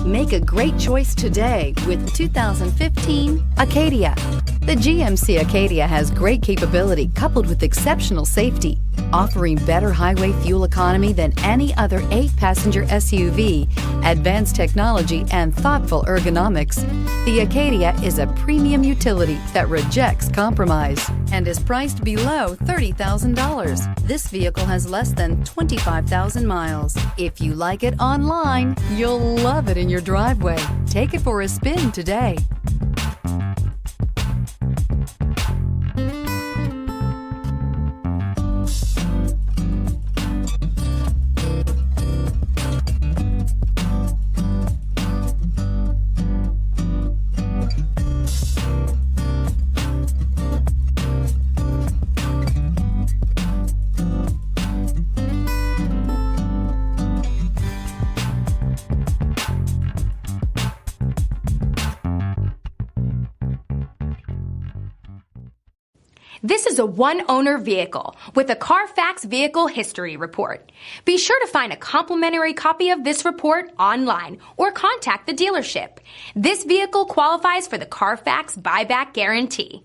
Make a great choice today with 2015 Acadia. The GMC Acadia has great capability coupled with exceptional safety, offering better highway fuel economy than any other 8-passenger SUV, advanced technology, and thoughtful ergonomics. The Acadia is a premium utility that rejects compromise and is priced below $30,000. This vehicle has less than 25,000 miles. If you like it online, you'll love it in your driveway. Take it for a spin today. This is a one-owner vehicle with a CARFAX Vehicle History Report. Be sure to find a complimentary copy of this report online or contact the dealership. This vehicle qualifies for the CARFAX Buyback Guarantee.